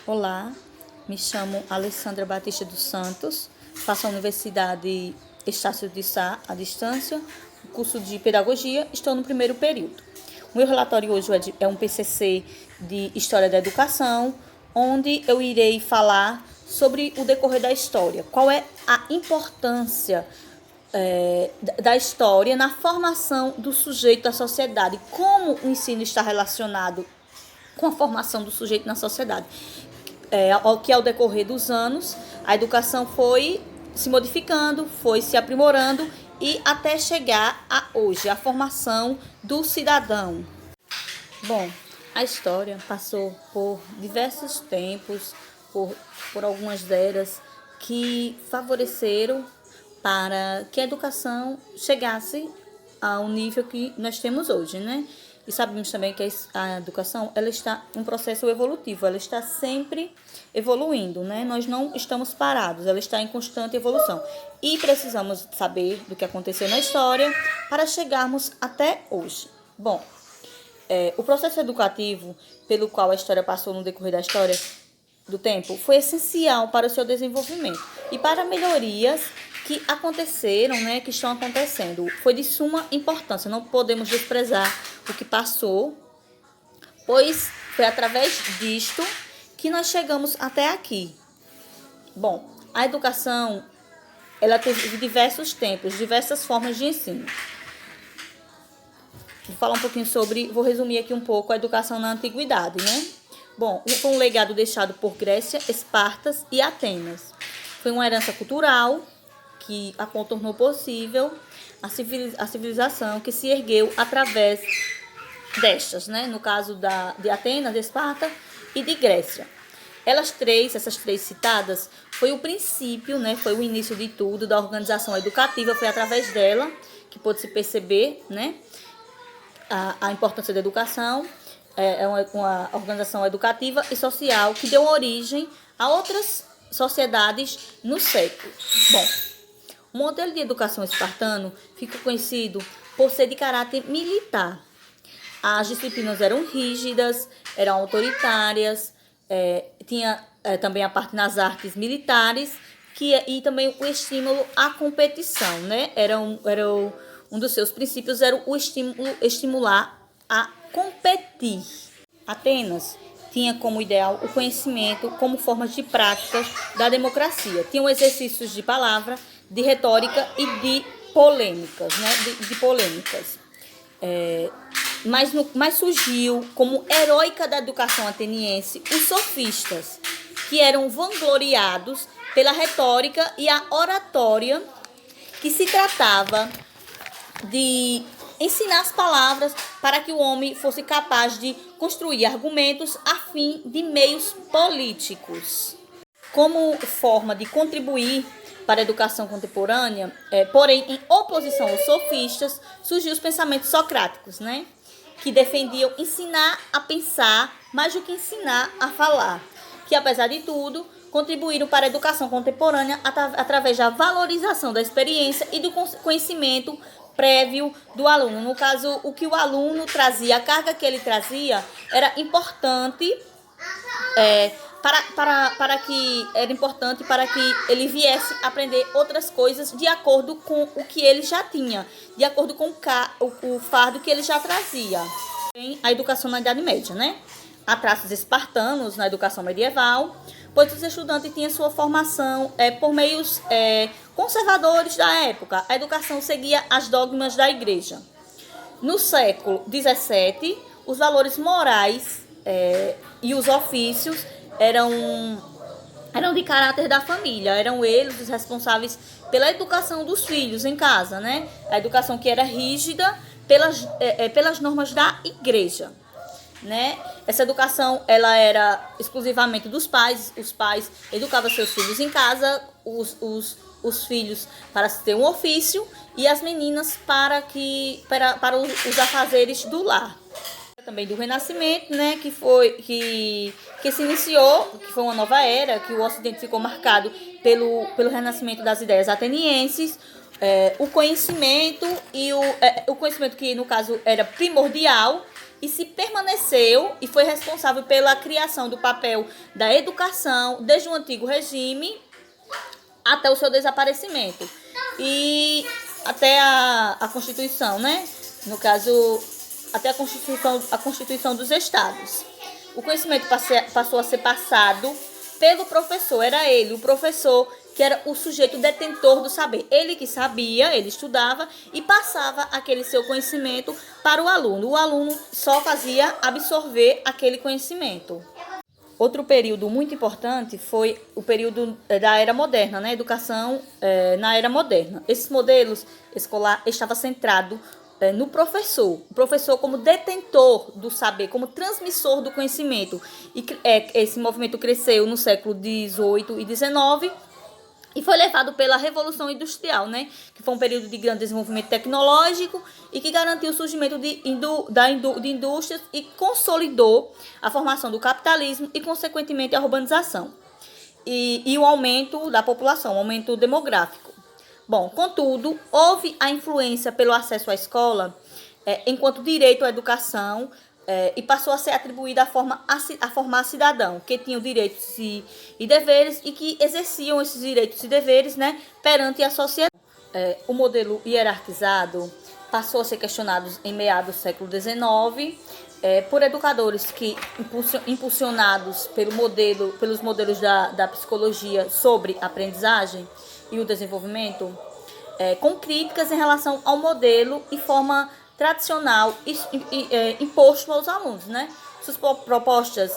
Olá, me chamo Alessandra Batista dos Santos, faço a Universidade Estácio de Sá, à distância, o curso de Pedagogia, estou no primeiro período. O meu relatório hoje é um PCC de História da Educação, onde eu irei falar sobre o decorrer da história, qual é a importância da história na formação do sujeito da sociedade, como o ensino está relacionado com a formação do sujeito na sociedade. Ao decorrer dos anos, a educação foi se modificando, foi se aprimorando e até chegar a hoje, a formação do cidadão. Bom, a história passou por diversos tempos, por algumas eras que favoreceram para que a educação chegasse ao nível que nós temos hoje, né? E sabemos também que a educação ela está em um processo evolutivo, ela está sempre evoluindo, né? Nós não estamos parados, ela está em constante evolução. E precisamos saber do que aconteceu na história para chegarmos até hoje. Bom, o processo educativo pelo qual a história passou no decorrer da história do tempo foi essencial para o seu desenvolvimento e para melhorias que aconteceram, né, que estão acontecendo. Foi de suma importância, não podemos desprezar o que passou, pois foi através disto que nós chegamos até aqui. Bom, a educação, ela teve diversos tempos, diversas formas de ensino. Vou falar um pouquinho vou resumir aqui um pouco a educação na antiguidade, né? Bom, foi um legado deixado por Grécia, Espartas e Atenas. Foi uma herança cultural que a tornou possível a civilização que se ergueu através destas, né? No caso de Atenas, de Esparta e de Grécia. Essas três citadas, foi o princípio, né? Foi o início de tudo da organização educativa, foi através dela que pôde se perceber, né? A importância da educação. É uma organização educativa e social que deu origem a outras sociedades no século. Bom, o modelo de educação espartano ficou conhecido por ser de caráter militar. As disciplinas eram rígidas, eram autoritárias, tinha também a parte nas artes militares e também o estímulo à competição, né? Um dos seus princípios era o estimular a competir. Atenas tinha como ideal o conhecimento como formas de práticas da democracia. Tinham exercícios de palavra, de retórica e de polêmicas, né? De polêmicas. Mas surgiu como heróica da educação ateniense os sofistas, que eram vangloriados pela retórica e a oratória, que se tratava de ensinar as palavras para que o homem fosse capaz de construir argumentos a fim de meios políticos. Como forma de contribuir para a educação contemporânea, porém em oposição aos sofistas, surgiu os pensamentos socráticos, né? Que defendiam ensinar a pensar mais do que ensinar a falar, que apesar de tudo contribuíram para a educação contemporânea através da valorização da experiência e do conhecimento prévio do aluno. No caso, o que o aluno trazia, a carga que ele trazia, era importante para que ele viesse aprender outras coisas de acordo com o que ele já tinha, de acordo com o fardo que ele já trazia. Tem a educação na Idade Média, né? Há traços espartanos na educação medieval, pois os estudantes tinham sua formação por meios conservadores da época. A educação seguia as dogmas da igreja. No século XVII, os valores morais e os ofícios eram de caráter da família. Eram eles os responsáveis pela educação dos filhos em casa, né? A educação que era rígida pelas normas da igreja, né? Essa educação ela era exclusivamente dos pais. Os pais educavam seus filhos em casa, os filhos para ter um ofício e as meninas para os afazeres do lar. Também do Renascimento, né, que se iniciou, que foi uma nova era, que o Ocidente ficou marcado pelo renascimento das ideias atenienses, o conhecimento o conhecimento que no caso era primordial e se permaneceu e foi responsável pela criação do papel da educação desde o antigo regime até o seu desaparecimento e até a Constituição, né? No caso, até a Constituição dos Estados. O conhecimento passou a ser passado pelo professor, era ele, o professor, que era o sujeito detentor do saber. Ele que sabia, ele estudava e passava aquele seu conhecimento para o aluno. O aluno só fazia absorver aquele conhecimento. Outro período muito importante foi o período da Era Moderna, né? Educação na Era Moderna. Esses modelos escolar estava centrado no professor. O professor como detentor do saber, como transmissor do conhecimento. E esse movimento cresceu no século XVIII e XIX e foi levado pela Revolução Industrial, né? Que foi um período de grande desenvolvimento tecnológico e que garantiu o surgimento de indústrias e consolidou a formação do capitalismo e, consequentemente, a urbanização. E o aumento da população, o aumento demográfico. Bom, contudo, houve a influência pelo acesso à escola enquanto direito à educação e passou a ser atribuída a formar cidadão, que tinham direitos e deveres e que exerciam esses direitos e deveres, né, perante a sociedade. O modelo hierarquizado passou a ser questionado em meados do século XIX por educadores que, impulsionados pelos modelos da psicologia sobre a aprendizagem e o desenvolvimento, com críticas em relação ao modelo e forma tradicional imposto aos alunos, né? Suas propostas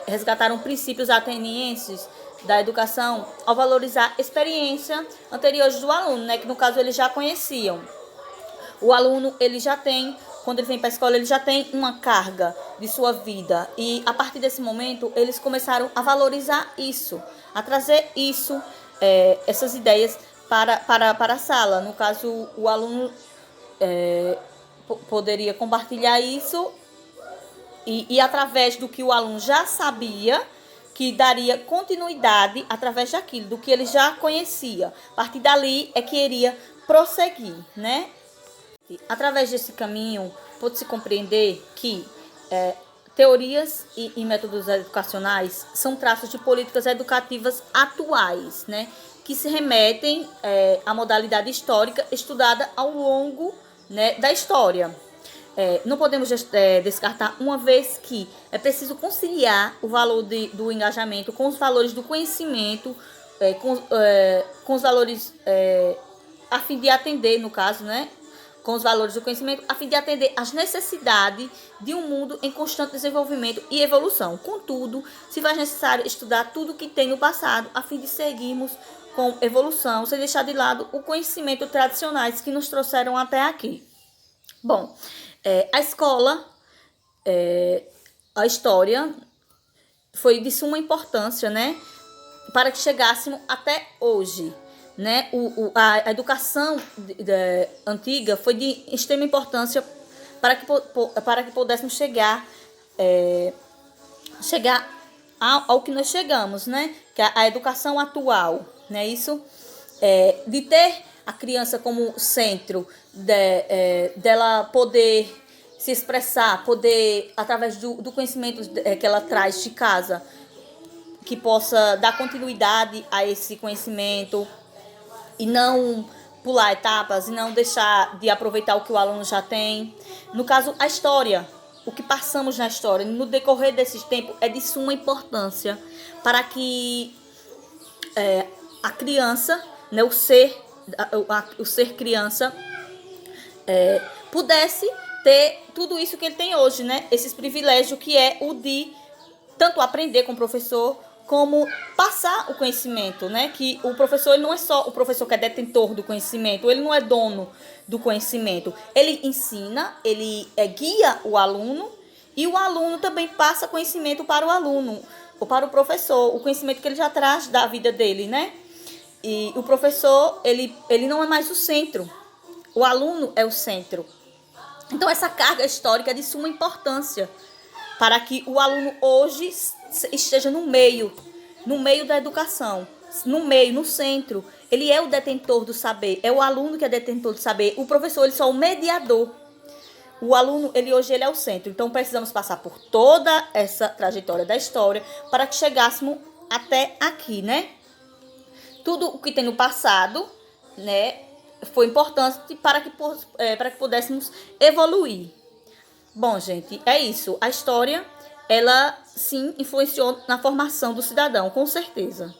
resgataram princípios atenienses da educação ao valorizar a experiência anterior do aluno, né? Que no caso eles já conheciam. O aluno, ele já tem, quando ele vem para a escola, ele já tem uma carga de sua vida. E a partir desse momento, eles começaram a valorizar isso, a trazer isso, essas ideias para a sala. No caso, o aluno poderia compartilhar isso e através do que o aluno já sabia, que daria continuidade através daquilo, do que ele já conhecia. A partir dali é que iria prosseguir, né? Através desse caminho, pode-se compreender que teorias e métodos educacionais são traços de políticas educativas atuais, né? Que se remetem à modalidade histórica estudada ao longo, né, da história. Não podemos descartar, uma vez que é preciso conciliar o valor do engajamento com os valores do conhecimento, com os valores, a fim de atender, no caso, né, com os valores do conhecimento, a fim de atender às necessidades de um mundo em constante desenvolvimento e evolução. Contudo, se faz necessário estudar tudo que tem no passado, a fim de seguirmos com evolução, sem deixar de lado o conhecimento tradicionais que nos trouxeram até aqui. Bom, a escola, a história, foi de suma importância, né, para que chegássemos até hoje, né? A educação antiga foi de extrema importância para que pudéssemos chegar ao que nós chegamos, né? Que é a educação atual, né? Isso de ter a criança como centro, dela poder se expressar, poder, através do conhecimento que ela traz de casa, que possa dar continuidade a esse conhecimento e não pular etapas, e não deixar de aproveitar o que o aluno já tem. No caso, a história, o que passamos na história, no decorrer desse tempo, é de suma importância para que a criança, né, o ser criança, pudesse ter tudo isso que ele tem hoje, né? Esses privilégios que é o de tanto aprender com o professor, como passar o conhecimento, né? Que o professor, ele não é só o professor que é detentor do conhecimento, ele não é dono do conhecimento. Ele ensina, ele guia o aluno e o aluno também passa conhecimento para o aluno, ou para o professor, o conhecimento que ele já traz da vida dele, né? E o professor, ele não é mais o centro, o aluno é o centro. Então, essa carga histórica é de suma importância para que o aluno hoje esteja no meio da educação, no centro. Ele é o detentor do saber, é o aluno que é detentor do saber. O professor, ele só é o mediador. O aluno, hoje ele é o centro, então precisamos passar por toda essa trajetória da história para que chegássemos até aqui, né? Tudo o que tem no passado, né, foi importante para que pudéssemos evoluir. Bom, gente, é isso. A história, ela sim influenciou na formação do cidadão, com certeza.